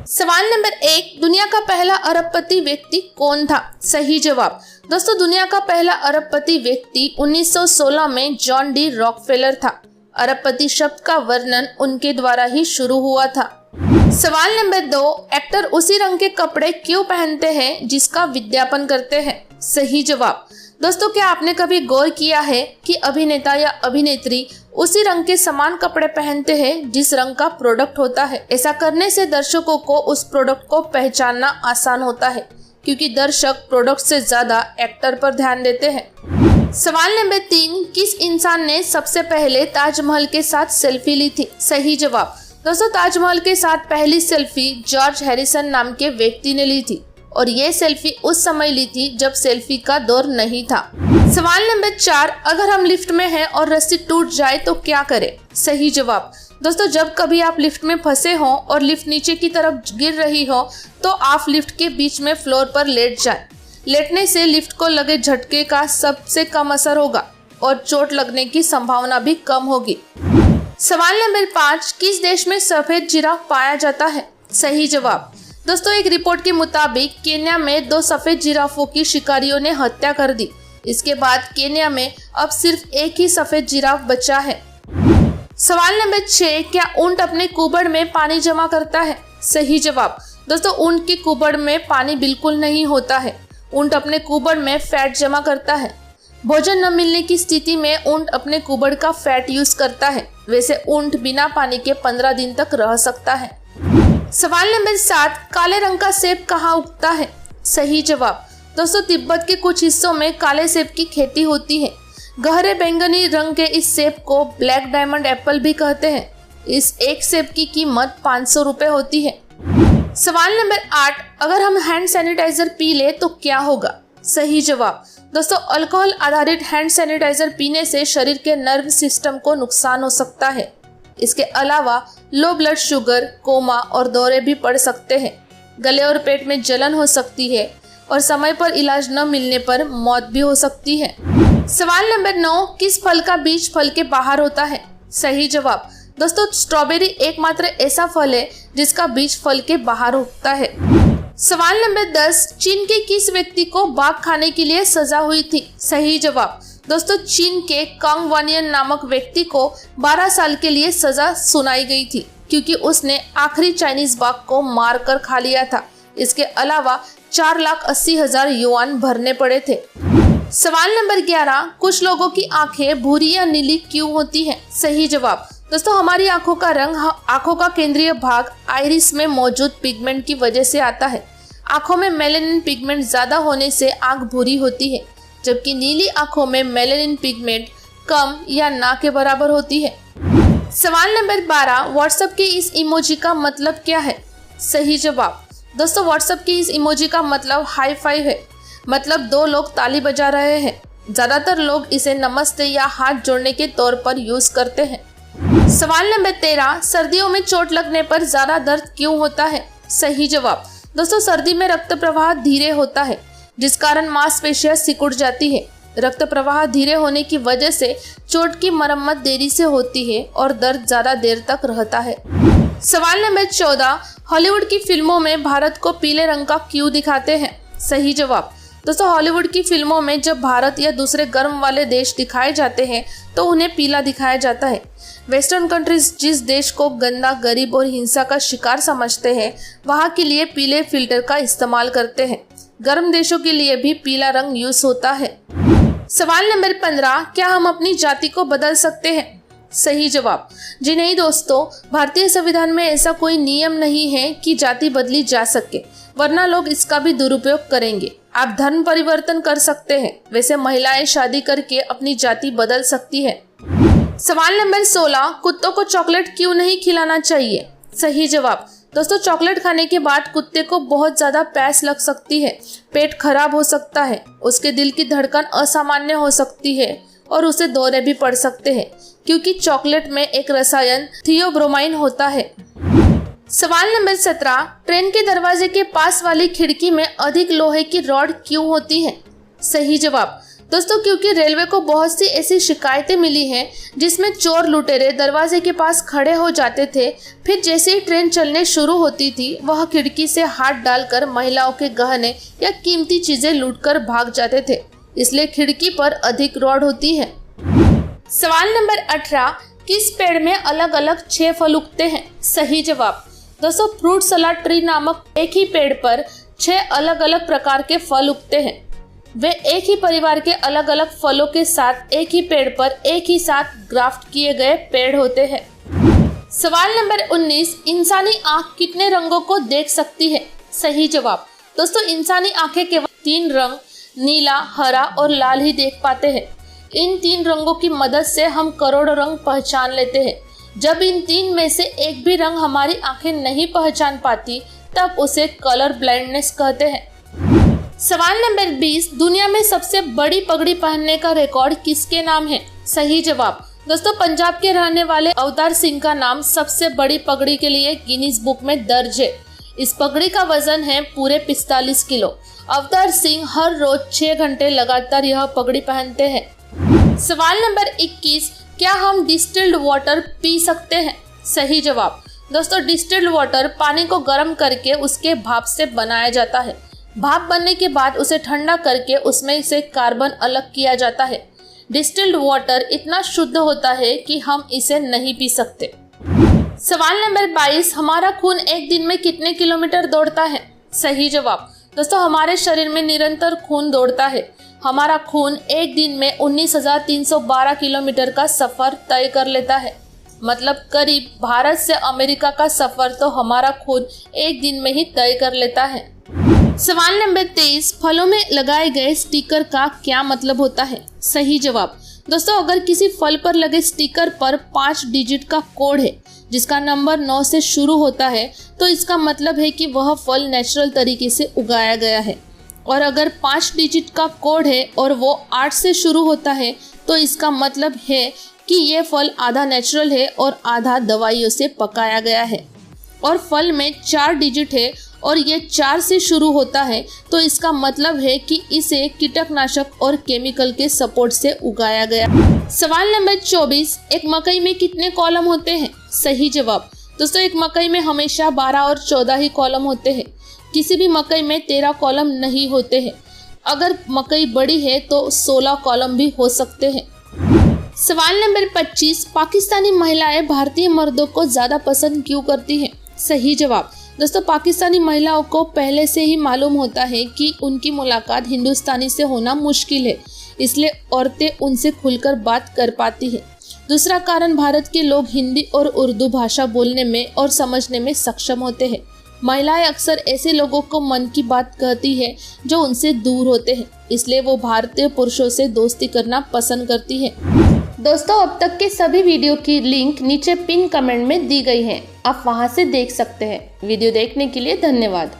सवाल नंबर 1, दुनिया का पहला अरबपति व्यक्ति कौन था? सही जवाब। दोस्तों, दुनिया का पहला अरबपति व्यक्ति 1916 में जॉन डी रॉकफेलर था। अरबपति शब्द का वर्णन उनके द्वारा ही शुरू हुआ था। सवाल नंबर 2, एक्टर उसी रंग के कपड़े क्यों पहनते हैं जिसका विज्ञापन करते हैं? सही जवाब। दोस्तों, क्या आपने कभी गौर किया है कि अभिनेता या अभिनेत्री उसी रंग के समान कपड़े पहनते हैं जिस रंग का प्रोडक्ट होता है? ऐसा करने से दर्शकों को उस प्रोडक्ट को पहचानना आसान होता है, क्योंकि दर्शक प्रोडक्ट से ज्यादा एक्टर पर ध्यान देते हैं। सवाल नंबर 3, किस इंसान ने सबसे पहले ताजमहल के साथ सेल्फी ली थी? सही जवाब। दोस्तों, ताजमहल के साथ पहली सेल्फी जॉर्ज हैरिसन नाम के व्यक्ति ने ली थी, और ये सेल्फी उस समय ली थी जब सेल्फी का दौर नहीं था। सवाल नंबर 4, अगर हम लिफ्ट में हैं और रस्सी टूट जाए तो क्या करें? सही जवाब। दोस्तों, जब कभी आप लिफ्ट में फंसे हो और लिफ्ट नीचे की तरफ गिर रही हो तो आप लिफ्ट के बीच में फ्लोर पर लेट जाएं। लेटने से लिफ्ट को लगे झटके का सबसे कम असर होगा और चोट लगने की संभावना भी कम होगी। सवाल नंबर 5, किस देश में सफेद जिराफ पाया जाता है? सही जवाब। दोस्तों, एक रिपोर्ट के मुताबिक केन्या में 2 सफेद जिराफों की शिकारियों ने हत्या कर दी। इसके बाद केन्या में अब सिर्फ एक ही सफेद जिराफ बचा है। सवाल नंबर 6, क्या ऊंट अपने कुबड़ में पानी जमा करता है? सही जवाब। दोस्तों, ऊंट के कुबड़ में पानी बिल्कुल नहीं होता है। ऊंट अपने कुबड़ में फैट जमा करता है। भोजन न मिलने की स्थिति में ऊंट अपने कुबड़ का फैट यूज करता है। वैसे ऊंट बिना पानी के 15 दिन तक रह सकता है। सवाल नंबर 7, काले रंग का सेब कहाँ उगता है? सही जवाब। दोस्तों, तिब्बत के कुछ हिस्सों में काले सेब की खेती होती है। गहरे बैंगनी रंग के इस सेब को ब्लैक डायमंड एप्पल भी कहते हैं। इस एक सेब की कीमत 500 रुपए होती है। सवाल नंबर 8, अगर हम हैंड सैनिटाइजर पी ले तो क्या होगा? सही जवाब। दोस्तों, अल्कोहल आधारित हैंड सैनिटाइजर पीने से शरीर के नर्व सिस्टम को नुकसान हो सकता है। इसके अलावा लो ब्लड शुगर, कोमा और दौरे भी पड़ सकते हैं। गले और पेट में जलन हो सकती है और समय पर इलाज न मिलने पर मौत भी हो सकती है। सवाल नंबर 9, किस फल का बीज फल के बाहर होता है? सही जवाब। दोस्तों, स्ट्रॉबेरी एकमात्र ऐसा फल है जिसका बीज फल के बाहर उगता है। सवाल नंबर 10, चीन के किस व्यक्ति को बाघ खाने के लिए सजा हुई थी? सही जवाब। दोस्तों, चीन के कांग वानियन नामक व्यक्ति को 12 साल के लिए सजा सुनाई गई थी, क्योंकि उसने आखिरी चाइनीज बाघ को मार कर खा लिया था। इसके अलावा 4,80,000 युआन भरने पड़े थे। सवाल नंबर 11, कुछ लोगों की आंखें भूरी या नीली क्यों होती हैं? सही जवाब। दोस्तों, हमारी आंखों का रंग आंखों का केंद्रीय भाग आइरिस में मौजूद पिगमेंट की वजह से आता है। आंखों में मेलानिन पिगमेंट ज्यादा होने से आंख भूरी होती है, जबकि नीली आंखों में मेलानिन पिगमेंट कम या ना के बराबर होती है। सवाल नंबर 12, व्हाट्सएप के इस इमोजी का मतलब क्या है? सही जवाब। दोस्तों, व्हाट्सएप के इस इमोजी का मतलब हाई फाइव है। मतलब 2 लोग ताली बजा रहे हैं। ज्यादातर लोग इसे नमस्ते या हाथ जोड़ने के तौर पर यूज करते हैं। सवाल नंबर 13, सर्दियों में चोट लगने पर ज्यादा दर्द क्यों होता है? सही जवाब। दोस्तों, सर्दी में रक्त प्रवाह धीरे होता है, जिस कारण मांसपेशियां सिकुड़ जाती है। रक्त प्रवाह धीरे होने की वजह से चोट की मरम्मत देरी से होती है और दर्द ज्यादा देर तक रहता है। सवाल नंबर 14, हॉलीवुड की फिल्मों में भारत को पीले रंग का क्यों दिखाते हैं? सही जवाब। दोस्तों, हॉलीवुड की फिल्मों में जब भारत या दूसरे गर्म वाले देश दिखाए जाते हैं तो उन्हें पीला दिखाया जाता है। वेस्टर्न कंट्रीज जिस देश को गंदा, गरीब और हिंसा का शिकार समझते हैं, वहाँ के लिए पीले फिल्टर का इस्तेमाल करते हैं। गर्म देशों के लिए भी पीला रंग यूज होता है। सवाल नंबर 15, क्या हम अपनी जाति को बदल सकते हैं? सही जवाब। जी नहीं दोस्तों, भारतीय संविधान में ऐसा कोई नियम नहीं है कि जाति बदली जा सके, वरना लोग इसका भी दुरुपयोग करेंगे। आप धर्म परिवर्तन कर सकते हैं। वैसे महिलाएं शादी करके अपनी जाति बदल सकती है। सवाल नंबर 16, कुत्तों को चॉकलेट क्यों नहीं खिलाना चाहिए? सही जवाब। दोस्तों, चॉकलेट खाने के बाद कुत्ते को बहुत ज्यादा प्यास लग सकती है, पेट खराब हो सकता है, उसके दिल की धड़कन असामान्य हो सकती है और उसे दौरे भी पड़ सकते हैं, क्योंकि चॉकलेट में एक रसायन थियोब्रोमाइन होता है। सवाल नंबर 17, ट्रेन के दरवाजे के पास वाली खिड़की में अधिक लोहे की रॉड क्यों होती है? सही जवाब। दोस्तों क्योंकि रेलवे को बहुत सी ऐसी शिकायतें मिली हैं जिसमें चोर लुटेरे दरवाजे के पास खड़े हो जाते थे, फिर जैसे ही ट्रेन चलने शुरू होती थी वह खिड़की से हाथ डालकर महिलाओं के गहने या कीमती चीजें लूटकर भाग जाते थे, इसलिए खिड़की पर अधिक रॉड होती है। सवाल नंबर 18, किस पेड़ में अलग अलग 6 फल उगते हैं? सही जवाब। दोस्तों फ्रूट सलाद ट्री नामक एक ही पेड़ पर 6 अलग अलग प्रकार के फल उगते हैं। वे एक ही परिवार के अलग अलग फलों के साथ एक ही पेड़ पर एक ही साथ ग्राफ्ट किए गए पेड़ होते हैं। सवाल नंबर 19, इंसानी आंख कितने रंगों को देख सकती है? सही जवाब। दोस्तों इंसानी आंखें केवल 3 रंग नीला, हरा और लाल ही देख पाते हैं। इन 3 रंगों की मदद से हम करोड़ों रंग पहचान लेते हैं। जब इन 3 में से एक भी रंग हमारी आंखें नहीं पहचान पाती तब उसे कलर ब्लाइंडनेस कहते हैं। सवाल नंबर 20, दुनिया में सबसे बड़ी पगड़ी पहनने का रिकॉर्ड किसके नाम है? सही जवाब। दोस्तों पंजाब के रहने वाले अवतार सिंह का नाम सबसे बड़ी पगड़ी के लिए गिनीज बुक में दर्ज है। इस पगड़ी का वजन है पूरे 45 किलो। अवतार सिंह हर रोज 6 घंटे लगातार यह पगड़ी पहनते हैं। सवाल नंबर 21, क्या हम डिस्टिल्ड वाटर पी सकते हैं? सही जवाब। दोस्तों डिस्टिल्ड वाटर पानी को गर्म करके उसके भाप से बनाया जाता है। भाप बनने के बाद उसे ठंडा करके उसमें से कार्बन अलग किया जाता है। डिस्टिल्ड वाटर इतना शुद्ध होता है कि हम इसे नहीं पी सकते। सवाल नंबर 22, हमारा खून एक दिन में कितने किलोमीटर दौड़ता है? सही जवाब। दोस्तों हमारे शरीर में निरंतर खून दौड़ता है। हमारा खून एक दिन में 19,312 किलोमीटर का सफर तय कर लेता है। मतलब करीब भारत से अमेरिका का सफर तो हमारा खून एक दिन में ही तय कर लेता है। सवाल नंबर 23, फलों में लगाए गए स्टिकर का क्या मतलब होता है? सही जवाब। दोस्तों अगर किसी फल पर लगे स्टिकर पर 5 डिजिट का कोड है जिसका नंबर 9 से शुरू होता है तो इसका मतलब है कि वह फल नेचुरल तरीके से उगाया गया है। और अगर 5 डिजिट का कोड है और वो 8 से शुरू होता है तो इसका मतलब है कि ये फल आधा नेचुरल है और आधा दवाइयों से पकाया गया है। और फल में 4 डिजिट है और ये 4 से शुरू होता है तो इसका मतलब है कि इसे कीटनाशक और केमिकल के सपोर्ट से उगाया गया। सवाल नंबर 24, एक मकई में कितने कॉलम होते हैं? सही जवाब। दोस्तों एक मकई में हमेशा 12 और 14 ही कॉलम होते हैं। किसी भी मकई में 13 कॉलम नहीं होते हैं। अगर मकई बड़ी है तो 16 कॉलम भी हो सकते हैं। सवाल नंबर 25, पाकिस्तानी महिलाएं भारतीय मर्दों को ज्यादा पसंद क्यों करती हैं? सही जवाब। दोस्तों पाकिस्तानी महिलाओं को पहले से ही मालूम होता है कि उनकी मुलाकात हिंदुस्तानी से होना मुश्किल है, इसलिए औरतें उनसे खुलकर बात कर पाती हैं। दूसरा कारण, भारत के लोग हिंदी और उर्दू भाषा बोलने में और समझने में सक्षम होते हैं। महिलाएं अक्सर ऐसे लोगों को मन की बात कहती है जो उनसे दूर होते हैं, इसलिए वो भारतीय पुरुषों से दोस्ती करना पसंद करती है। दोस्तों अब तक के सभी वीडियो की लिंक नीचे पिन कमेंट में दी गई है, आप वहां से देख सकते हैं। वीडियो देखने के लिए धन्यवाद।